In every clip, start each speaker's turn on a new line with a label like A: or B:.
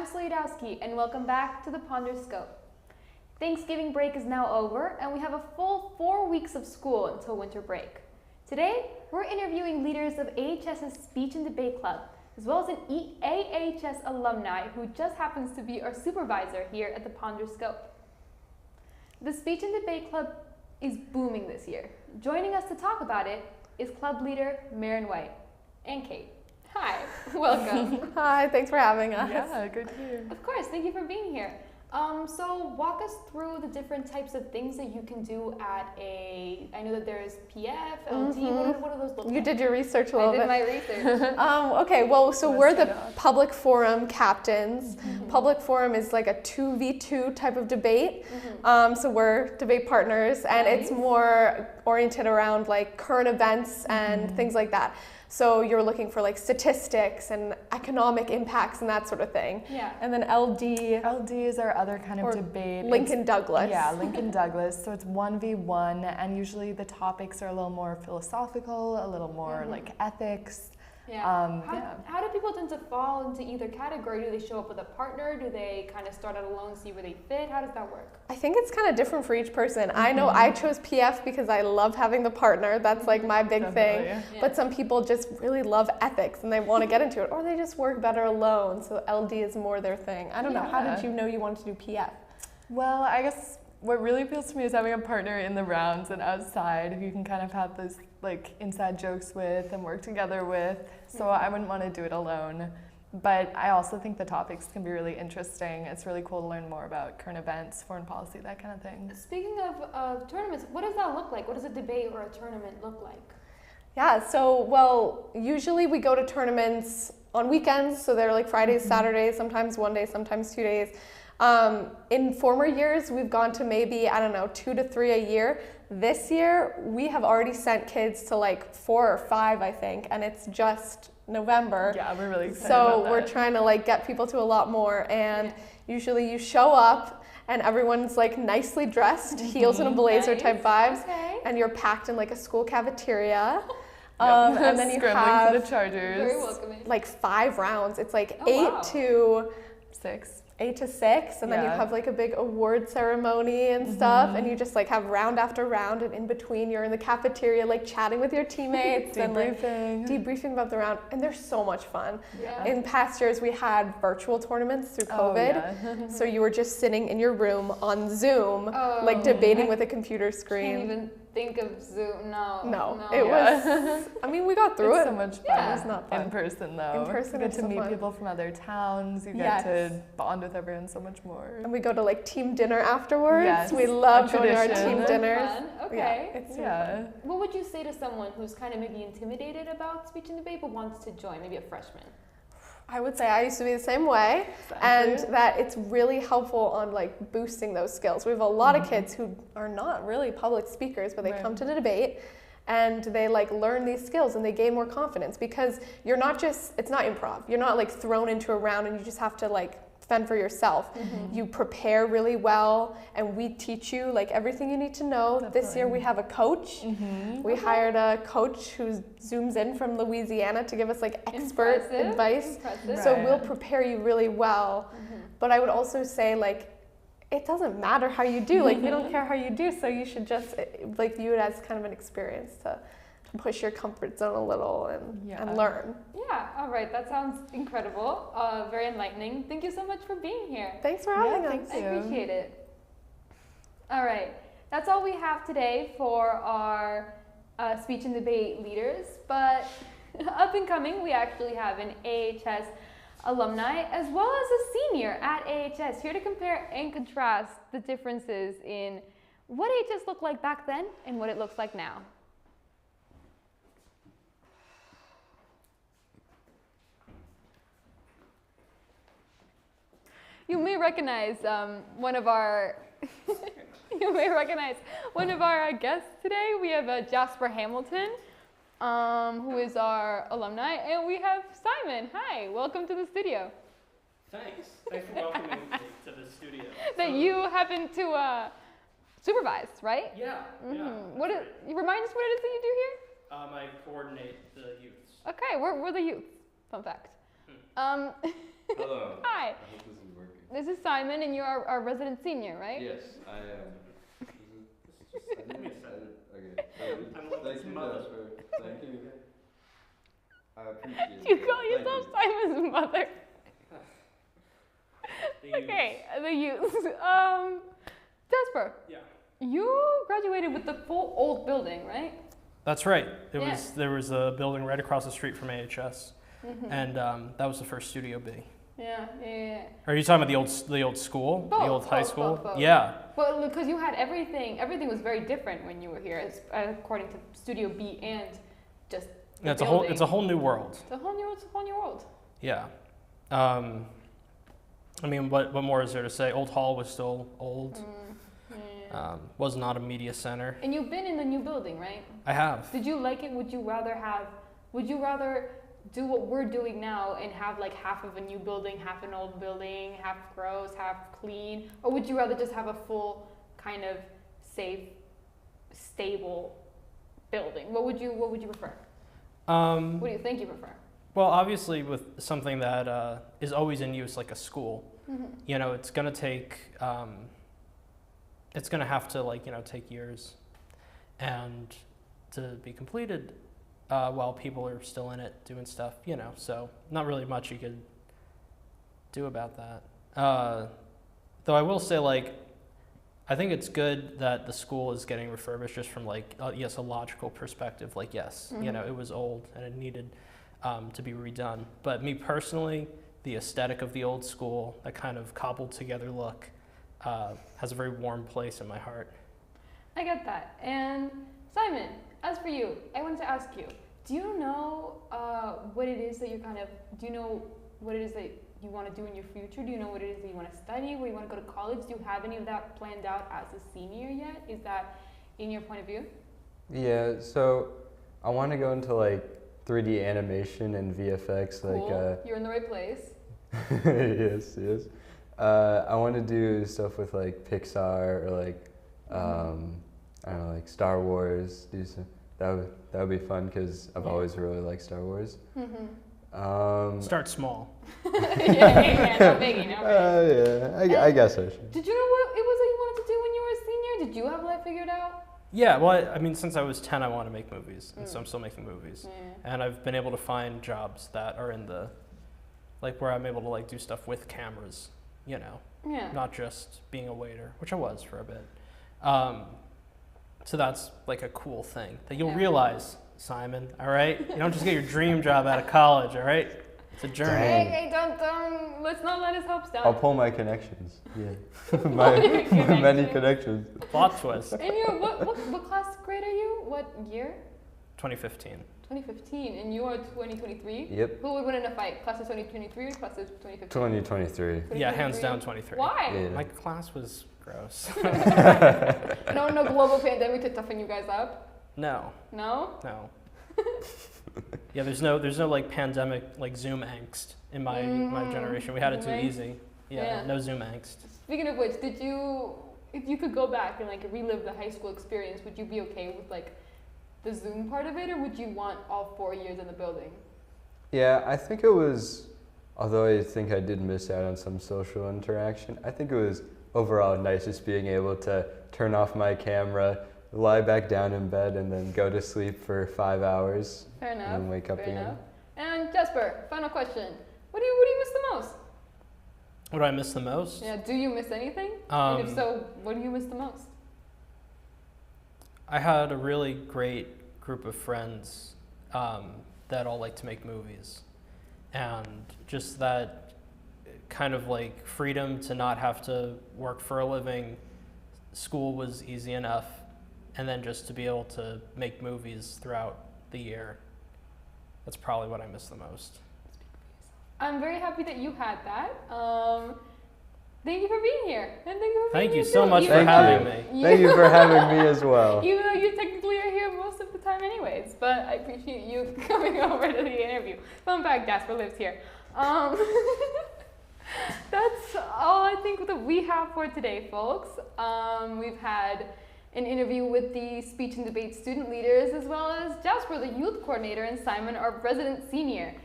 A: I'm Slidowski, and welcome back to the Ponderscope. Thanksgiving break is now over, and we have a full 4 weeks of school until winter break. Today, we're interviewing leaders of AHS's Speech and Debate Club, as well as an AHS alumni who just happens to be our supervisor here at the Ponderscope. The Speech and Debate Club is booming this year. Joining us to talk about it is club leader Marin White and Kate. Hi, welcome.
B: Hi, thanks for having us.
C: Yeah, good to hear.
A: Of course, thank you for being here. So walk us through the different types of things that you can do at I know that there's PF, LD, what do those look like?
B: You did your research a little bit.
A: I did my research.
B: Okay, well, so we're the public forum captains. Public forum is like a 2v2 type of debate. So we're debate partners, and it's more oriented around like current events and things like that. So you're looking for like statistics and economic impacts and that sort of thing.
A: Yeah.
B: And then LD.
C: LD is our other kind of debate.
B: Lincoln Douglas.
C: Yeah, Lincoln Douglas. So it's 1v1, and usually the topics are a little more philosophical, a little more like ethics.
A: Yeah. How do people tend to fall into either category? Do they show up with a partner? Do they kind of start out alone, see where they fit? How does that work?
B: I think it's kind of different for each person. I know I chose PF because I love having the partner. That's like my big thing.
C: Yeah.
B: But some people just really love ethics and they want to get into it, or they just work better alone. So LD is more their thing. I don't know. How did you know you wanted to do PF?
C: Well, I guess what really appeals to me is having a partner in the rounds and outside who you can kind of have those like inside jokes with and work together with. So I wouldn't want to do it alone. But I also think the topics can be really interesting. It's really cool to learn more about current events, foreign policy, that kind of thing.
A: Speaking of tournaments, what does that look like? What does a debate or a tournament look like?
B: Yeah, so, well, usually we go to tournaments on weekends. So they're like Fridays, Saturdays, sometimes one day, sometimes 2 days. In former years, we've gone to maybe, 2 to 3 a year. This year, we have already sent kids to like 4 or 5, I think, and it's just November.
C: Yeah, we're really excited
B: So
C: about that.
B: we're trying to like get people to a lot more, and usually you show up and everyone's like nicely dressed, heels and a blazer type vibes, and you're packed in like a school cafeteria. And then you have
C: for the Chargers.
A: Very welcoming.
B: like 5 rounds. It's like 8 to 6, and then you have like a big award ceremony and stuff, and you just like have round after round, and in between you're in the cafeteria like chatting with your teammates and like debriefing about the round, and they're so much fun. In past years we had virtual tournaments through COVID, so you were just sitting in your room on Zoom like debating with a computer screen.
A: Can't even think of Zoom. No.
B: It was I mean, we got through
C: It's
B: it.
C: so much fun.
B: It's not fun
C: In person though.
B: In person
C: you
B: it's
C: get to
B: so
C: meet
B: fun.
C: people from other towns. You get to bond with everyone so much more.
B: And we go to like team dinner afterwards.
C: Yes,
B: we love
C: a
B: going to our
C: tradition.
B: team dinners.
A: Fun. Okay.
B: Yeah, it's super fun.
A: What would you say to someone who's kind of maybe intimidated about speech and debate but wants to join, maybe a freshman?
B: I would say I used to be the same way, and that it's really helpful on like boosting those skills. We have a lot of kids who are not really public speakers, but they come to the debate and they like learn these skills and they gain more confidence, because you're not just, it's not improv. You're not like thrown into a round and you just have to like fend for yourself. You prepare really well, and we teach you like everything you need to know. This year we have a coach. We hired a coach who zooms in from Louisiana to give us like expert advice. So we'll prepare you really well. But I would also say like, it doesn't matter how you do. Like we don't care how you do. So you should just like view it as kind of an experience to push your comfort zone a little and learn.
A: Yeah, all right, that sounds incredible, very enlightening. Thank you so much for being here.
B: Thanks for having us.
A: I appreciate it. All right, that's all we have today for our speech and debate leaders, but up and coming, we actually have an AHS alumni as well as a senior at AHS here to compare and contrast the differences in what AHS looked like back then and what it looks like now. You may recognize one of our guests today. We have Jasper Hamilton, who is our alumni, and we have Simon. Hi, welcome to the studio.
D: Thanks for welcoming me to the studio.
A: That you happen to supervise, right?
D: Yeah.
A: Remind us what it is that you do here?
D: I coordinate the youths.
A: Okay, we're the youth. Fun fact.
E: Hello.
A: Hi.
E: I hope this
A: This is Simon, and you're our resident senior, right?
E: Yes, I am.
D: Let me set it.
E: Okay.
D: I'm like
E: Thank
D: his
E: you,
D: mother.
E: Jasper. Thank you. I appreciate it.
A: You call
E: Thank
A: yourself
E: you.
A: Simon's mother.
D: The youth.
A: Okay, the youth. Jasper,
D: Yeah.
A: you graduated with the full old building, right?
F: That's right.
A: Yeah.
F: There was a building right across the street from AHS,
A: Mm-hmm.
F: and that was the first Studio B.
A: Yeah.
F: Are you talking about the old school,
A: Both,
F: the old high
A: both,
F: school?
A: both.
F: Yeah.
A: Well, because you had everything was very different when you were here, according to Studio B and just the
F: It's
A: building.
F: a whole new world.
A: It's a whole new world.
F: Yeah. I mean, what more is there to say? Old Hall was still old.
A: Yeah.
F: Was not a media center.
A: And you've been in the new building, right?
F: I have.
A: Did you like it? Would you rather do what we're doing now and have like half of a new building, half an old building, half gross, half clean? Or would you rather just have a full kind of safe, stable building? What would you prefer? What do you think you prefer?
F: Well, obviously with something that is always in use, like a school, you know, it's going to take, it's going to have to, like, you know, take years and to be completed while people are still in it doing stuff, you know, so not really much you could do about that. Though I will say, like, I think it's good that the school is getting refurbished just from, like, yes, a logical perspective. Like, yes, you know, it was old and it needed to be redone. But me personally, the aesthetic of the old school, that kind of cobbled together look, has a very warm place in my heart.
A: I get that. And Simon, as for you, I wanted to ask you, do you know what it is that do you know what it is that you want to do in your future? Do you know what it is that you want to study, where you want to go to college? Do you have any of that planned out as a senior yet? Is that in your point of view?
G: Yeah, so I want to go into like 3D animation and VFX.
A: Cool.
G: Like,
A: you're in the right place.
G: yes. I want to do stuff with like Pixar or like, I don't know, like Star Wars. Do some, that would be fun because I've always really liked Star Wars.
F: Start small.
A: yeah, no biggie, no biggie.
G: Yeah, I guess I should.
A: Did you know what it was that you wanted to do when you were a senior? Did you have that figured out?
F: Yeah, well, I mean, since I was 10, I want to make movies, and so I'm still making movies.
A: Yeah.
F: And I've been able to find jobs that are in the, like, where I'm able to, like, do stuff with cameras, you know, not just being a waiter, which I was for a bit. So that's, like, a cool thing that you'll realize, Simon, all right? You don't just get your dream job out of college, all right? It's a journey.
A: Hey, don't, let's not let his hopes down.
G: I'll pull my connections. Yeah, my many connections.
F: Plot twist.
A: And you're, what class grade are you? What year?
F: 2015.
A: 2015, and you are 2023?
G: Yep.
A: Who would win in a fight? Class of 2023 or class of 2015?
G: 2023.
F: Yeah, hands down 23.
A: Why?
G: Yeah.
F: My class was gross.
A: No global pandemic to toughen you guys up?
F: No.
A: No?
F: No. Yeah, there's no like pandemic like Zoom angst in my generation. We had it too
A: Zoom angst?
F: easy. Yeah, no Zoom angst.
A: Speaking of which, if you could go back and like relive the high school experience, would you be okay with like the Zoom part of it, or would you want all 4 years in the building?
G: Yeah, I think it was, although I think I did miss out on some social interaction, I think it was overall nice just being able to turn off my camera, lie back down in bed, and then go to sleep for 5 hours.
A: Fair enough.
G: And then wake up again.
A: Enough. And Jasper, final question. What do you miss the most?
F: What do I miss the most?
A: Yeah, do you miss anything? And if so, what do you miss the most?
F: I had a really great group of friends that all like to make movies. And just that kind of like freedom to not have to work for a living. School was easy enough. And then just to be able to make movies throughout the year. That's probably what I miss the most.
A: I'm very happy that you had that. Thank you for being here. And
F: thank you so much for having me.
G: Thank you for having me as well.
A: Even though you technically are here most of the time anyways, but I appreciate you coming over to the interview. Fun fact, Jasper lives here. That's all I think that we have for today, folks. We've had an interview with the speech and debate student leaders, as well as Jasper, the youth coordinator, and Simon, our resident senior.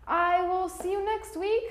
A: I will see you next week.